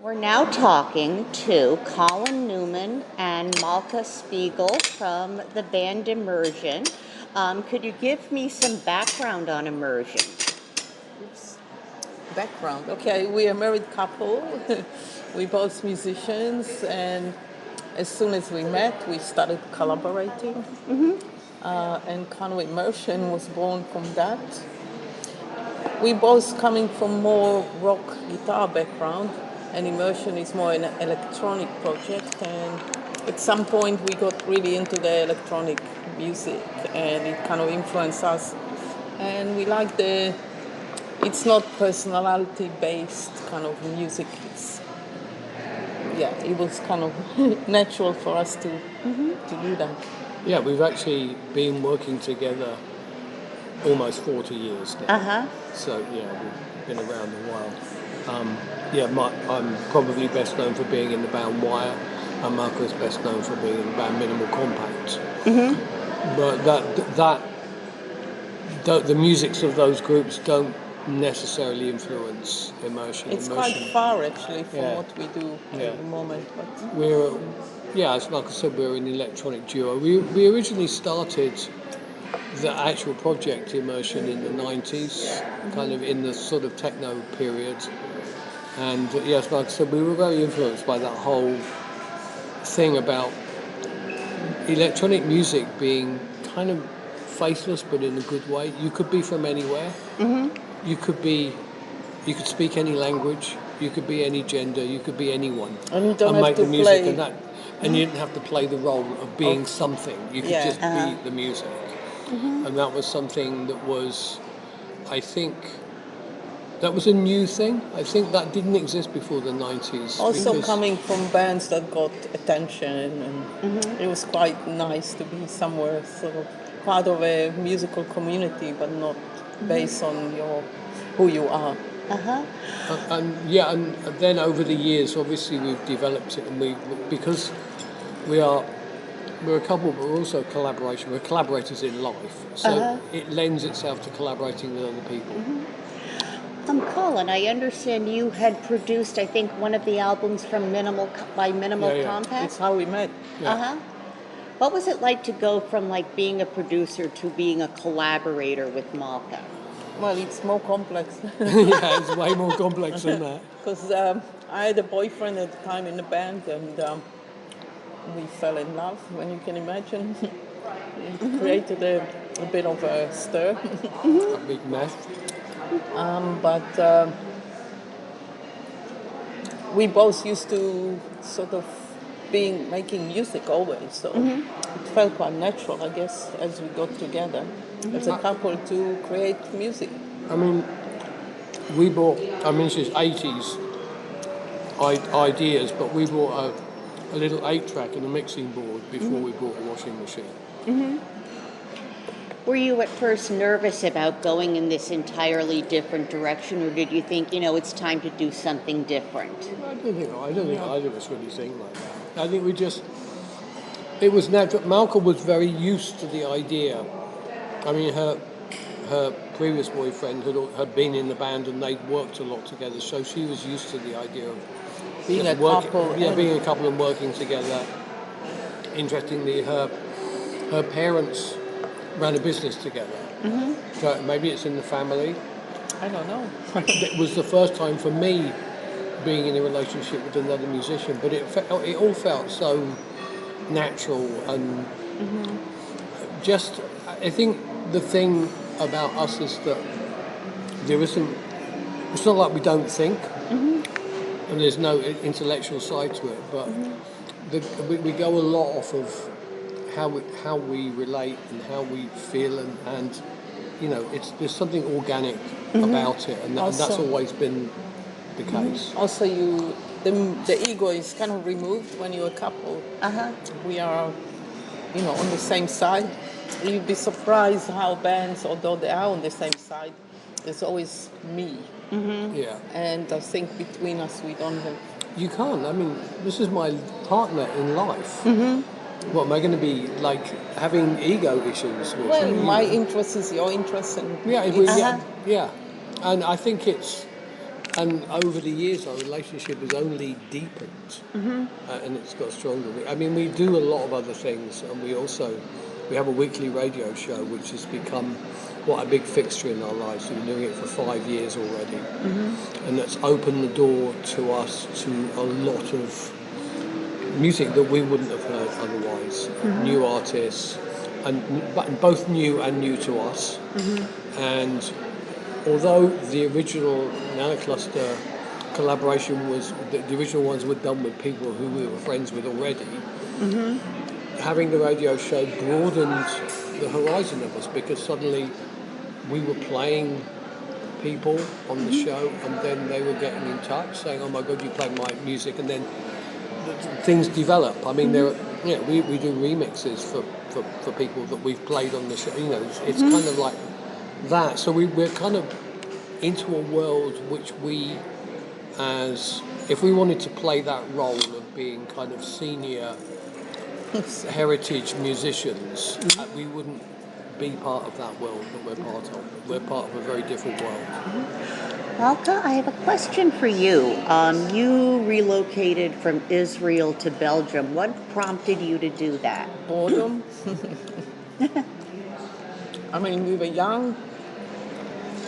We're now talking to Colin Newman and Malka Spiegel from the band Immersion. Could you give me some background on Immersion? Oops. Background. Okay, we're a married couple. We're both musicians, and as soon as we met, we started collaborating. And kind of Immersion was born from that. We both coming from more rock guitar background, and Immersion is more an electronic project. And at some point, we got really into the electronic music, and it kind of influenced us. And we like it's not personality based kind of music. It was kind of natural for us to do that. Yeah, we've actually been working together almost 40 years now. So, yeah, we've been around a while. I'm probably best known for being in the band Wire, and Marco's best known for being in the band Minimal Compact. But the musics of those groups don't necessarily influence Immersion. It's quite far, actually, from what we do at the moment. But as Marco said, we're an electronic duo. We originally started the actual project Immersion in the 90s, kind of in the sort of techno period. And yes, like I said, we were very influenced by that whole thing about electronic music being kind of faceless, but in a good way. You could be from anywhere. You could speak any language. You could be any gender. You could be anyone. And you don't have make to the music play. And you didn't have to play the role of being something. You could just be the music. And that was something that was, I think, that was a new thing. I think that didn't exist before the 90s. Also coming from bands that got attention, and it was quite nice to be somewhere sort of part of a musical community, but not based on who you are. And then over the years, obviously we've developed it, and because we're a couple, but we're also collaboration. We're collaborators in life, so it lends itself to collaborating with other people. Colin, I understand you had produced, I think, one of the albums from Minimal Compact. It's how we met. What was it like to go from being a producer to being a collaborator with Malka? Well, it's more complex. Yeah, it's way more complex than that. Because I had a boyfriend at the time in the band, and we fell in love, when you can imagine. It created a bit of a stir. A big mess. But we both used to sort of making music always, so it felt quite natural, I guess, as we got together as a couple to create music. I mean, this is 80s ideas, but we bought a little 8-track and a mixing board before we bought a washing machine. Were you at first nervous about going in this entirely different direction, or did you think, it's time to do something different? I don't think either of us really think like that. I think it was natural. Malcolm was very used to the idea. I mean, her previous boyfriend had been in the band, and they'd worked a lot together, so she was used to the idea of being a couple. Yeah, being a couple and working together. Interestingly, her parents ran a business together. So maybe it's in the family. I don't know. It was the first time for me being in a relationship with another musician, but it all felt so natural and just. I think the thing about us is that it's not like we don't think, and there's no intellectual side to it, but we go a lot off of how we relate and how we feel, and there's something organic about it, and that's always been the case. Also, the ego is kind of removed when you're a couple. We are, on the same side. You'd be surprised how bands, although they are on the same side, there's always me. Yeah. And I think between us we don't have. You can't. I mean, this is my partner in life. What am I going to be like having ego issues with? Well, my interest is your interest, and yeah, and I think it's and over the years, our relationship has only deepened, and it's got stronger. I mean, we do a lot of other things, and we have a weekly radio show, which has become quite a big fixture in our lives. We've been doing it for 5 years already, and that's opened the door to us to a lot of music that we wouldn't have heard otherwise. New artists, and both new and new to us, and although the original Nanocluster collaboration was, the original ones were done with people who we were friends with already, having the radio show broadened the horizon of us, because suddenly we were playing people on the show, and then they were getting in touch saying, "Oh my God, you play my music," and then things develop. I mean, we do remixes for people that we've played on the show. You know, it's kind of like that. So we're kind of into a world which we, as if we wanted to play that role of being kind of senior heritage musicians, we wouldn't be part of that world that we're part of. We're part of a very different world. Malka, I have a question for you. You relocated from Israel to Belgium. What prompted you to do that? Boredom. I mean, we were young.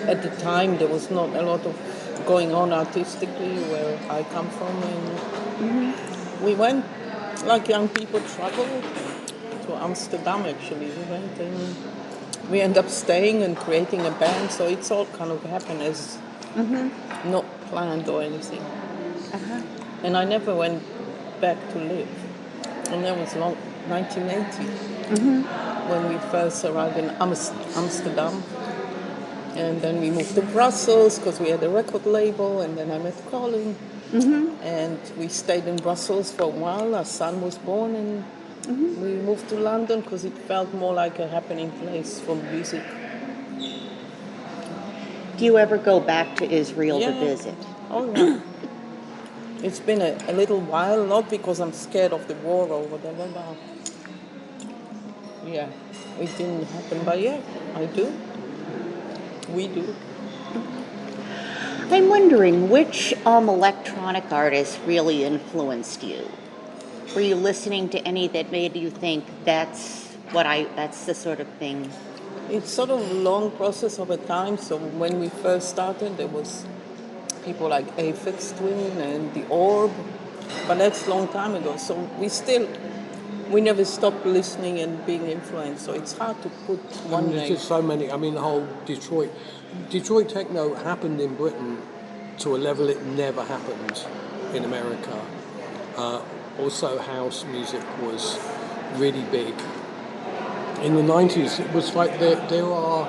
At the time, there was not a lot of going on artistically where I come from. And we went, like young people travel, to Amsterdam actually. We went and we ended up staying and creating a band. So it's all kind of happened as not planned or anything. And I never went back to live. And that was 1980 when we first arrived in Amsterdam. And then we moved to Brussels because we had a record label, and then I met Colin. And we stayed in Brussels for a while. Our son was born, and we moved to London because it felt more like a happening place for music. Do you ever go back to Israel to visit? Oh, yeah. It's been a little while, not because I'm scared of the war or whatever, but yeah, it didn't happen. But yeah, I do. We do. I'm wondering which electronic artists really influenced you. Were you listening to any that made you think that's the sort of thing? It's sort of a long process over time. So when we first started, there was people like Aphex Twin and The Orb, but that's a long time ago. So we never stopped listening and being influenced. So it's hard to put one name. There's just so many. I mean, the whole Detroit techno happened in Britain to a level it never happened in America. Also, house music was really big. In the 90s, it was like there are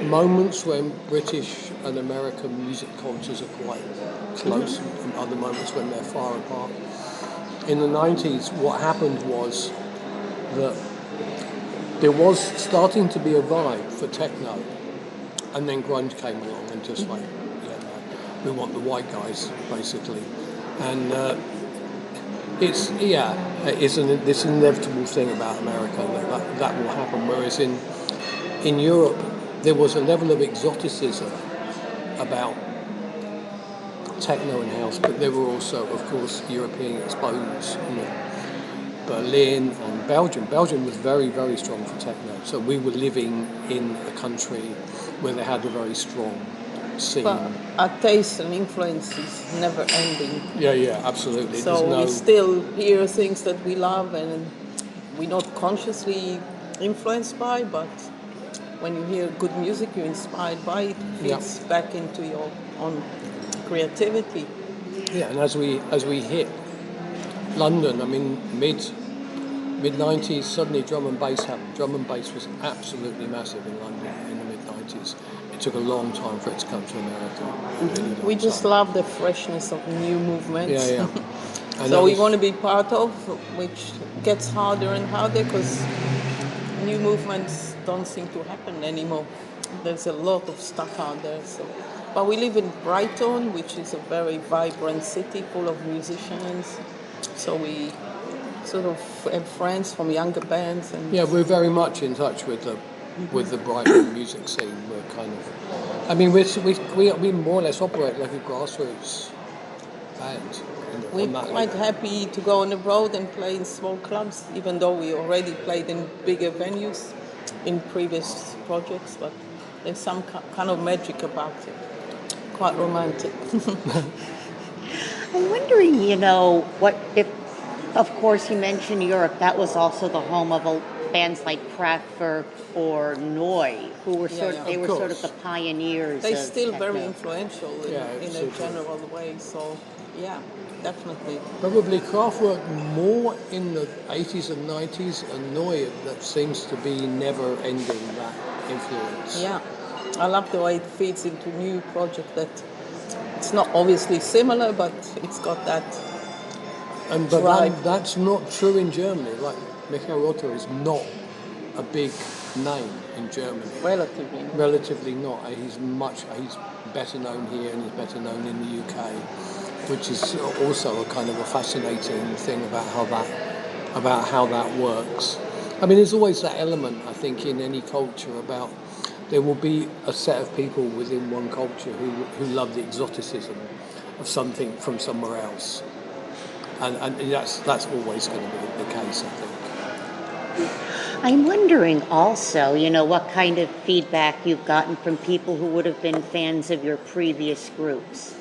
moments when British and American music cultures are quite close, and other moments when they're far apart. In the 90s, what happened was that there was starting to be a vibe for techno, and then grunge came along and just like, we want the white guys, basically. And it's this inevitable thing about America that will happen, whereas in Europe, there was a level of exoticism about techno and house, but there were also, of course, European exponents. Berlin and Belgium. Belgium was very, very strong for techno. So we were living in a country where they had a very strong scene. But our taste and influence is never ending. Yeah, absolutely. So we still hear things that we love and we're not consciously influenced by, but when you hear good music, you're inspired by it, feeds back into your own creativity. Yeah, and as we hit London, I mean, mid-90s, suddenly drum and bass happened. Drum and bass was absolutely massive in London in the mid-90s. It took a long time for it to come to America. We just love the freshness of new movements. Yeah. So we want to be part of, which gets harder and harder because new movements don't seem to happen anymore. There's a lot of stuff out there. But we live in Brighton, which is a very vibrant city full of musicians. So we sort of have friends from younger bands. And we're very much in touch with the Brighton music scene. We're kind of I mean, we more or less operate like a grassroots band We're on that quite level. happy to go on the road and play in small clubs, even though we already played in bigger venues in previous projects. But there's some kind of magic about it. Quite romantic. I'm wondering, what if, of course, you mentioned Europe. That was also the home of bands like Kraftwerk or Neu, who were Yeah, yeah. they Of were sort of the course. pioneers They're of still very techno. influential Yeah, in a absolutely. general way. So, yeah, definitely. Probably Kraftwerk more in the 80s and 90s, and Neu that seems to be never ending that influence. Yeah, I love the way it feeds into new project that it's not obviously similar, but it's got that But drive. that's not true in Germany. Like Michael Rother is not a big name in Germany. Relatively. Relatively not. He's better known here and he's better known in the UK, which is also a kind of a fascinating thing about how that works. I mean, there's always that element, I think, in any culture about there will be a set of people within one culture who love the exoticism of something from somewhere else. And that's always going to be the case, I think. I'm wondering also, what kind of feedback you've gotten from people who would have been fans of your previous groups.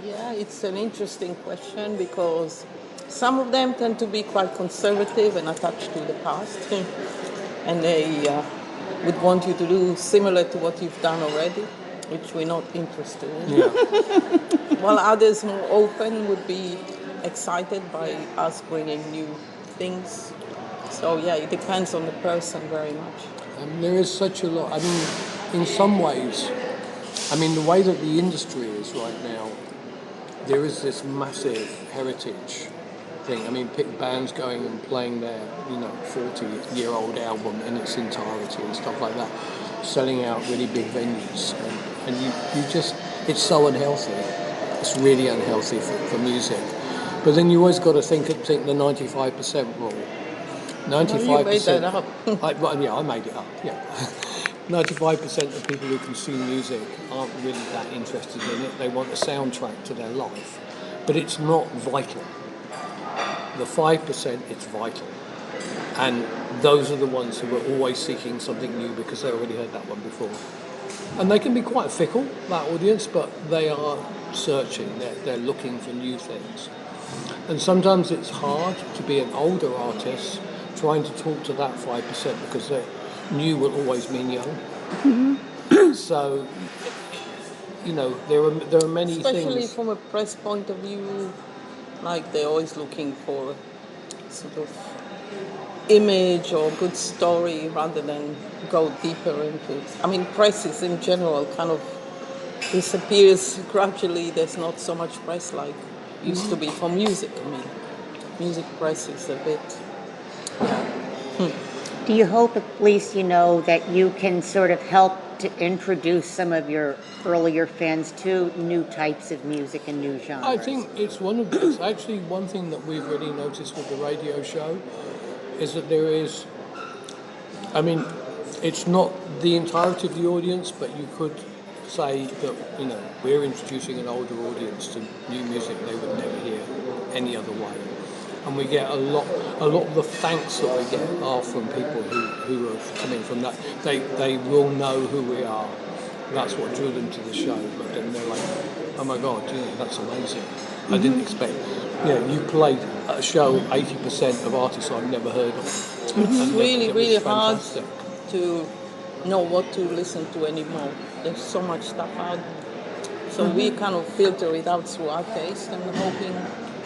Yeah, it's an interesting question because some of them tend to be quite conservative and attached to the past, and they would want you to do similar to what you've done already, which we're not interested in. Yeah. While others more open would be excited by us bringing new things. So yeah, it depends on the person very much. There is such a lot. I mean, in some ways, I mean, the way that the industry is right now, there is this massive heritage thing. I mean, pick bands going and playing their, 40-year-old album in its entirety and stuff like that, selling out really big venues. And you just, it's so unhealthy. It's really unhealthy for music. But then you always got to think the 95% rule. Well, you made 95%. that up. I made it up. Yeah. 95% of people who consume music aren't really that interested in it. They want a soundtrack to their life, but it's not vital. The 5%, it's vital, and those are the ones who are always seeking something new because they already heard that one before. And they can be quite fickle, that audience, but they are searching. They're looking for new things. And sometimes it's hard to be an older artist trying to talk to that 5% because new will always mean young. So, there are many Especially things. from a press point of view, like they're always looking for sort of image or good story rather than go deeper into it. I mean, presses in general kind of disappears gradually. There's not so much press like used to be for music. I mean, music press is a bit, yeah. Do you hope at least, that you can sort of help to introduce some of your earlier fans to new types of music and new genres? I think it's actually one thing that we've really noticed with the radio show is that there is, I mean, it's not the entirety of the audience, but you could say that, we're introducing an older audience to new music they would never hear any other way. And we get a lot of the thanks that we get are from people who are coming from that. They will know who we are. That's what drew them to the show. But then they're like, oh my God, that's amazing. I didn't expect, you played at a show 80% of artists I've never heard of. It's really, It was really hard fantastic. to know what to listen to anymore. There's so much stuff out there. So we kind of filter it out through our taste and hoping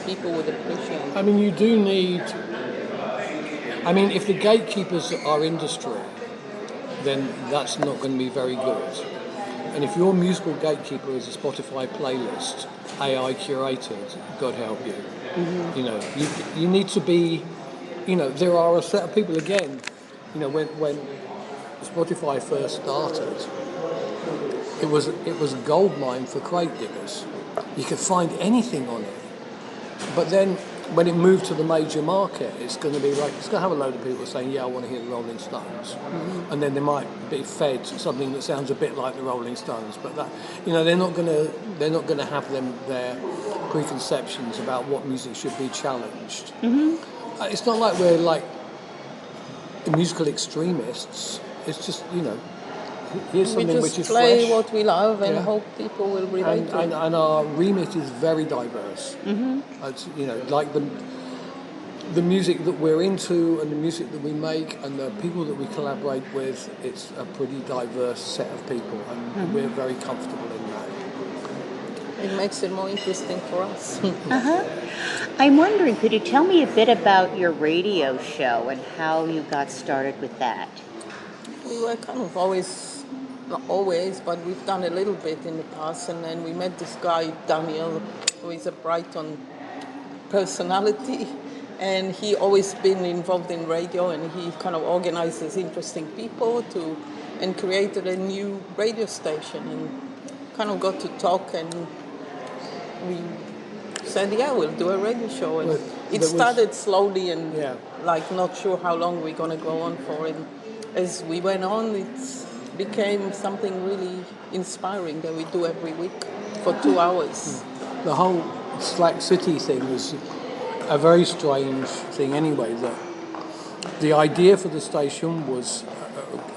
people would appreciate it. I mean, you do need. I mean, if the gatekeepers are industry, then that's not going to be very good. And if your musical gatekeeper is a Spotify playlist, AI curated, God help you. You need to be. There are a set of people again. When Spotify first started, it was a gold mine for crate diggers. You could find anything on it. But then when it moved to the major market, it's going to be like, it's going to have a load of people saying, yeah, I want to hear the Rolling Stones. And then they might be fed something that sounds a bit like the Rolling Stones, but that, they're not going to have their preconceptions about what music should be challenged. It's not like we're like musical extremists. It's just, here's We something which just is play fresh. what we love and Yeah. hope people will relate to it. And our remit is very diverse. It's, like the music that we're into and the music that we make and the people that we collaborate with, it's a pretty diverse set of people, and we're very comfortable in that. It makes it more interesting for us. I'm wondering, could you tell me a bit about your radio show and how you got started with that? We were kind of always, not always, but we've done a little bit in the past, and then we met this guy, Daniel, who is a Brighton personality, and he always been involved in radio, and he kind of organizes interesting people and created a new radio station, and kind of got to talk, and we said, yeah, we'll do a radio show, and it started slowly and like not sure how long we're going to go on for, and as we went on, it became something really inspiring that we do every week for 2 hours. The whole Slack City thing was a very strange thing anyway. That the idea for the station was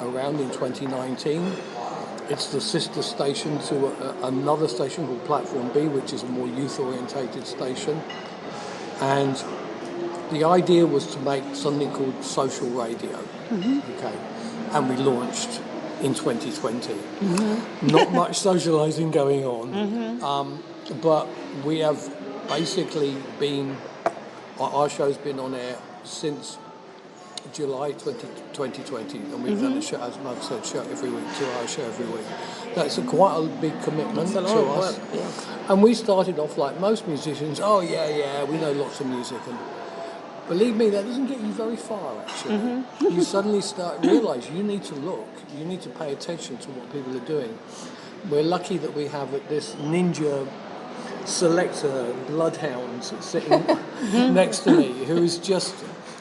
around in 2019. It's the sister station to another station called Platform B, which is a more youth-orientated station. And the idea was to make something called social radio. Okay, and we launched in 2020. Not much socialising going on, but we have basically our show's been on air since July 2020, and we've done a show, as Mug said, show every week, 2-hour show every week. That's quite a big commitment to us. Work, yeah. And we started off like most musicians, we know lots of music, and believe me, that doesn't get you very far, actually. You suddenly realise you need to look, you need to pay attention to what people are doing. We're lucky that we have this ninja selector bloodhound sitting next to me, who is just...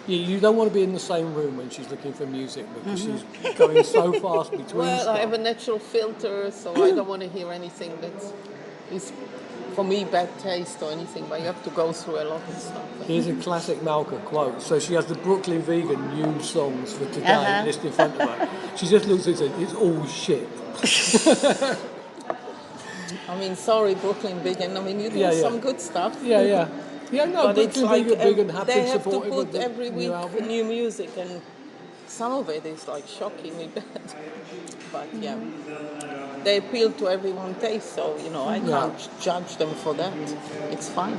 You don't want to be in the same room when she's looking for music, because she's going so fast between stuff. I have a natural filter, so I don't want to hear anything that is, for me, bad taste or anything, but you have to go through a lot of stuff. Here's a classic Malka quote. So she has the Brooklyn Vegan new songs for today listed in front of her. She just looks at it and says, it's all shit. I mean, sorry, Brooklyn Vegan. I mean, you do some good stuff. Yeah, no, but it's like Vegan have they been have to supportive put of the every week new album. new music, and some of it is like shockingly bad. But yeah, they appeal to everyone's taste, so I can't judge them for that. It's fine.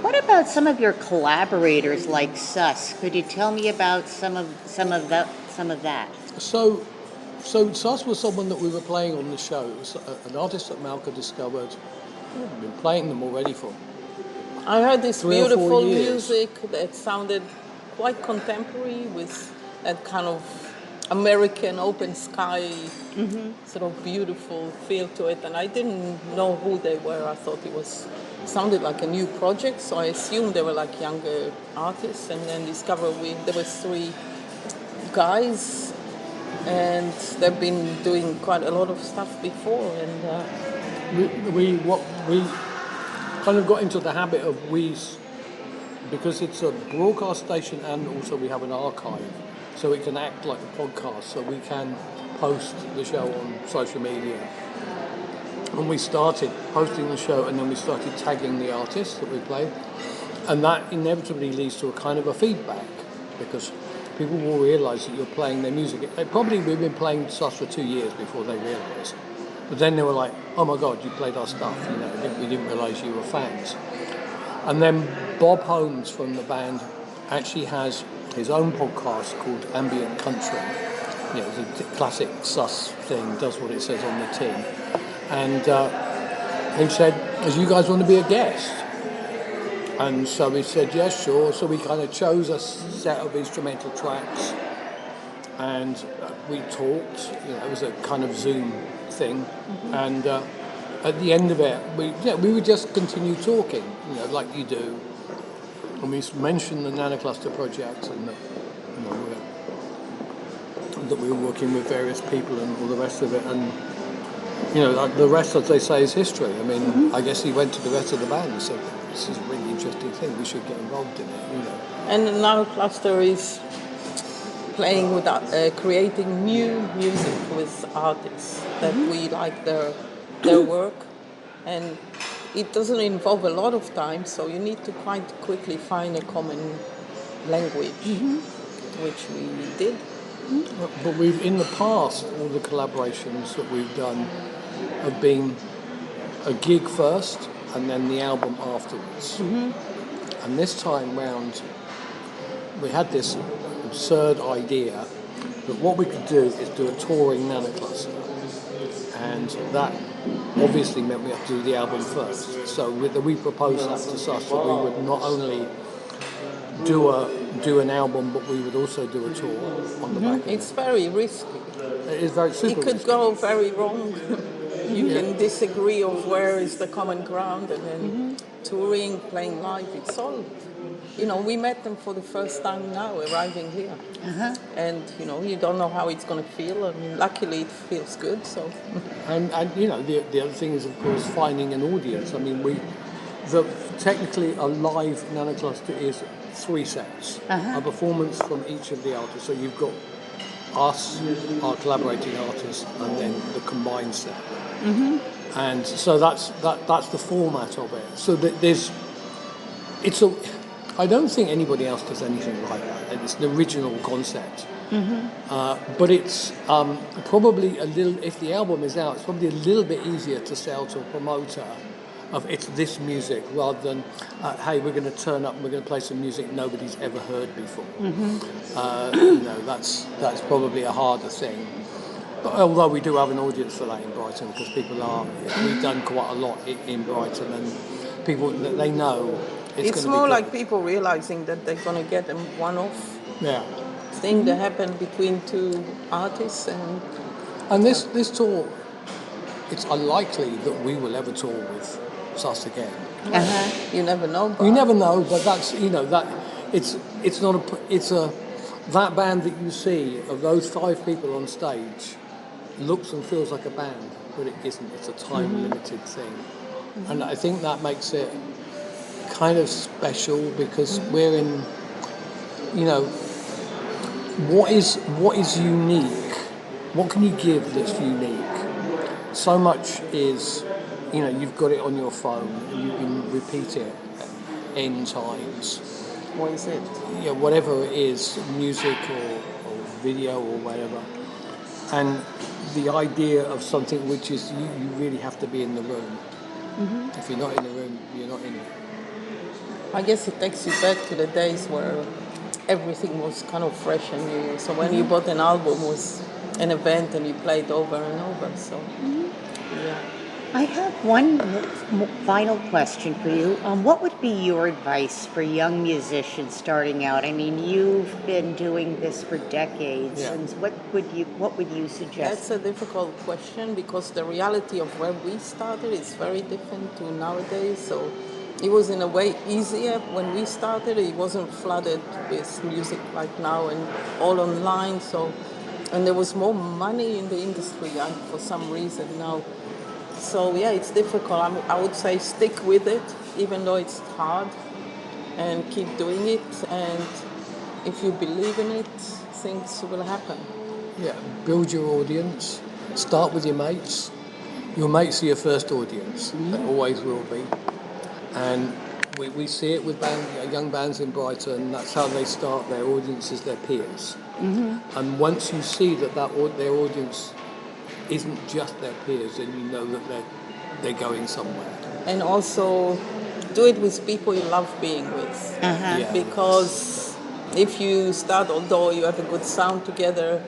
What about some of your collaborators like Sus? Could you tell me about some of that? So Sus was someone that we were playing on the show. It was an artist that Malka discovered. We've been playing them already for... I heard this 3 or 4 beautiful years. music that sounded quite contemporary, with that kind of American open sky, sort of beautiful feel to it. And I didn't know who they were. I thought sounded like a new project, so I assumed they were like younger artists. And then discovered there were 3 guys, and they've been doing quite a lot of stuff before. And we kind of got into the habit of because it's a broadcast station and also we have an archive, so it can act like a podcast, so we can post the show on social media. And we started posting the show, and then we started tagging the artists that we play, and that inevitably leads to a kind of a feedback, because people will realise that you're playing their music. We've been playing Sus for 2 years before they realised. But then they were like, oh my God, you played our stuff, we didn't realise you were fans. And then Bob Holmes from the band actually has his own podcast called Ambient Country. It's a classic Sus thing, does what it says on the tin. And he said, do you guys want to be a guest? And so we said, yes, sure. So we kind of chose a set of instrumental tracks, and we talked. It was a kind of Zoom thing, and at the end of it, we would just continue talking, like you do, And we mentioned the nanocluster project, and that, you know, that we were working with various people and all the rest of it, and you know, the rest, as they say, is history. I mean, I guess he went to the rest of the band and said, "This is a really interesting thing. We should get involved in it." You know. And the nanocluster is playing with, creating new music with artists that we like their work, and it doesn't involve a lot of time, so you need to quite quickly find a common language, which we did. But we've, in the past, all the collaborations that we've done have been a gig first and then the album afterwards. And this time round, we had this absurd idea that what we could do is do a touring nanocluster. And that obviously meant we had to do the album first. So we proposed that to Sus, that we would not only do an album, but we would also do a tour on the back of it. It's very risky. It is very super It could risky. go very wrong. You can disagree of where is the common ground, and then touring, playing live, it's all. You know, we met them for the first time now, arriving here. And, you know, you don't know how it's going to feel. I mean, luckily it feels good, so. And you know, the other thing is, of course, finding an audience. I mean, technically a live nanocluster is 3 sets, a performance from each of the artists. So you've got us, our collaborating artists, and then the combined set. And so that's the format of it. So I don't think anybody else does anything like that. It's an original concept. But it's probably a little, if the album is out, it's probably a little bit easier to sell to a promoter of it's this music rather than, hey, we're going to turn up and we're going to play some music nobody's ever heard before. You know, that's probably a harder thing. But although we do have an audience for that in Brighton, because we've done quite a lot in Brighton, and people, they know It's more like people realizing that they're going to get a one-off thing that happened between 2 artists. And this tour, it's unlikely that we will ever tour with Sus again. You never know. But You never know, but that's, you know, that that band that you see of those 5 people on stage looks and feels like a band, but it isn't. It's a time-limited thing, and I think that makes it kind of special because we're in, you know, what is unique? What can you give that's unique? So much is, you know, you've got it on your phone and you can repeat it N times. what is it? Yeah, whatever it is, music or video or whatever. And the idea of something which is you really have to be in the room. If you're not in the room, you're not in it. I guess it takes you back to the days where everything was kind of fresh and new. So when you bought an album, it was an event and you played over and over. So, yeah. I have one final question for you. What would be your advice for young musicians starting out? I mean, you've been doing this for decades, and what would you suggest? That's a difficult question because the reality of where we started is very different to nowadays. So it was in a way easier when we started. It wasn't flooded with music like now and all online. So, and there was more money in the industry for some reason now. So yeah, it's difficult. I would say stick with it, even though it's hard, and keep doing it. And if you believe in it, things will happen. Yeah, build your audience. Start with your mates. Your mates are your first audience. They always will be. And we see it with young bands in Brighton. That's how they start. Their audience is their peers. And once you see that their audience isn't just their peers, then you know that they're going somewhere. And also do it with people you love being with. Because if you start, although you have a good sound together,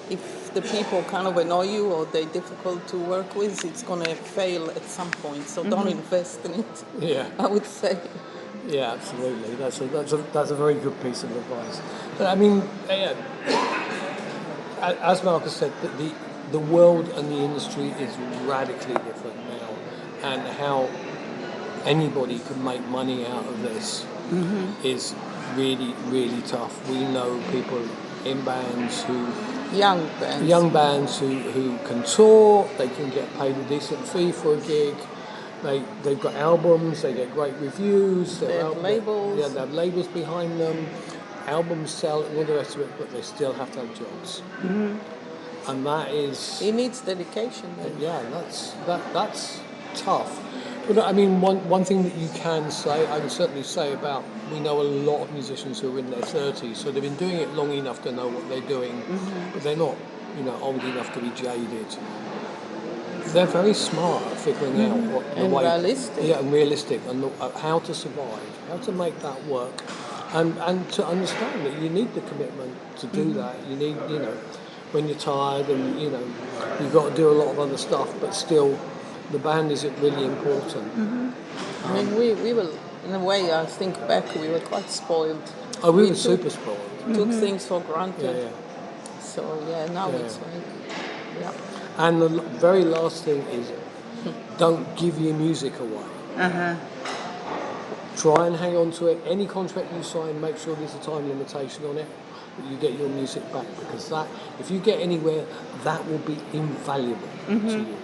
if the people kind of annoy you or they're difficult to work with, it's going to fail at some point. So don't invest in it. Yeah, I would say. Yeah, absolutely. That's a very good piece of advice. But I mean, as Marcus said, the world and the industry is radically different now, and how anybody can make money out of this is really, really tough. We know people in bands young bands who can tour, they can get paid a decent fee for a gig. They've got albums, they get great reviews. They have labels. Yeah, they have labels behind them. Albums sell and all the rest of it, but they still have to have jobs. And that is... It needs dedication. Yeah, that's tough. But I mean, one thing that you can say, I can certainly say about, we know a lot of musicians who are in their 30s, so they've been doing it long enough to know what they're doing, but they're not, old enough to be jaded. They're very smart at figuring out what the way... Realistic. Yeah, and realistic, and how to survive, how to make that work, and to understand that you need the commitment to do that. You need, when you're tired and, you've got to do a lot of other stuff, but still... the band is really important. I mean, we were, in a way, I think back, we were quite spoiled. Oh, we were super spoiled. Took things for granted. Yeah. So, now it's like, And the very last thing is, don't give your music away. Try and hang on to it. Any contract you sign, make sure there's a time limitation on it, that you get your music back, because that, if you get anywhere, that will be invaluable to you.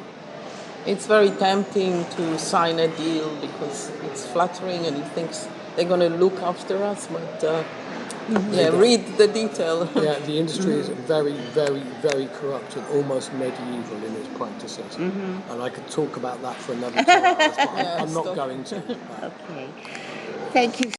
it's very tempting to sign a deal because it's flattering and he thinks they're going to look after us, but read the detail. Yeah, the industry is very, very, very corrupt and almost medieval in its practices. And I could talk about that for another 2 hours, but I'm not going to. Okay. Thank you